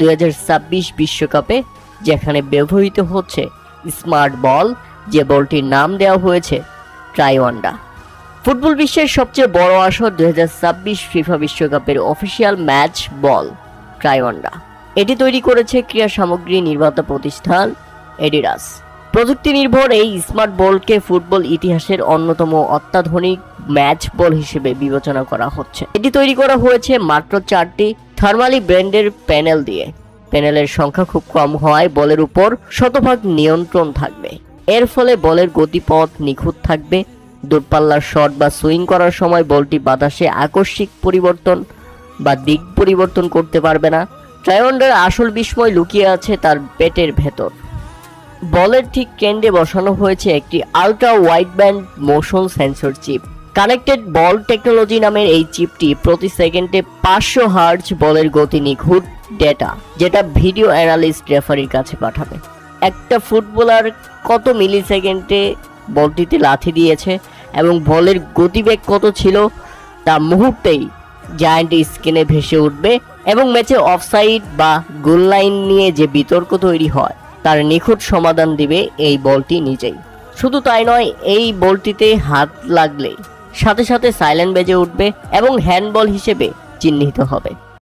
2026 বিশ্বকাপে যেখানে ব্যবহৃত হচ্ছে স্মার্ট বল, যে বলটির নাম দেওয়া হয়েছে ট্রাইওয়ান্ডা। ফুটবল বিশ্বের সবচেয়ে বড় আসর 2026 ফিফা বিশ্বকাপের অফিসিয়াল ম্যাচ বল ট্রাইওয়ান্ডা। এটি তৈরি করেছে ক্রীড়া সামগ্রী নির্মাতা প্রতিষ্ঠান এডিডাস। প্রযুক্তি নির্ভর এই স্মার্ট বলকে ফুটবল ইতিহাসের অন্যতম অত্যাধুনিক ম্যাচ বল হিসেবে বিবেচনা করা হচ্ছে। এটি তৈরি করা হয়েছে মাত্র 4টি থার্মালি ব্র্যান্ডের প্যানেল দিয়ে। প্যানেলের সংখ্যা খুব কম হওয়ায় বলের উপর শতভাগ নিয়ন্ত্রণ থাকবে। এর ফলে বলের গতিপথ নিখুঁত থাকবে। দূরপাল্লার শট বা সুইং করার সময় বলটি বাতাসে আকস্মিক পরিবর্তন বা দিক পরিবর্তন করতে পারবে না। ট্রাইওয়ান্ডার আসল বিস্ময় লুকিয়ে আছে তার পেটের ভেতর। বলের ঠিক কেন্দ্রে বসানো হয়েছে একটি ultra wide band motion sensor chip. Connected ball technology নামের এই চিপটি প্রতি সেকেন্ডে 500 হার্জ বলের গতি নিখুঁত ডেটা, যেটা ভিডিও অ্যানালিস্ট রেফারির কাছে পাঠাবে। একটা ফুটবলার কত মিলি সেকেন্ডে বলটিতে লাথি দিয়েছে এবং বলের গতিবেগ কত ছিল তা মুহূর্তেই জায়ান্ট স্ক্রিনে ভেসে উঠবে, এবং ম্যাচে অফসাইড বা গোল লাইন নিয়ে যে বিতর্ক তৈরি হয় তার নিখুঁত সমাধান দিবে এই বলটি নিজেই। শুধু তাই নয়, এই বলটিতে হাত লাগলে সাথে সাথে সাইলেন্ট বেজে উঠবে এবং হ্যান্ডবল হিসেবে চিহ্নিত হবে।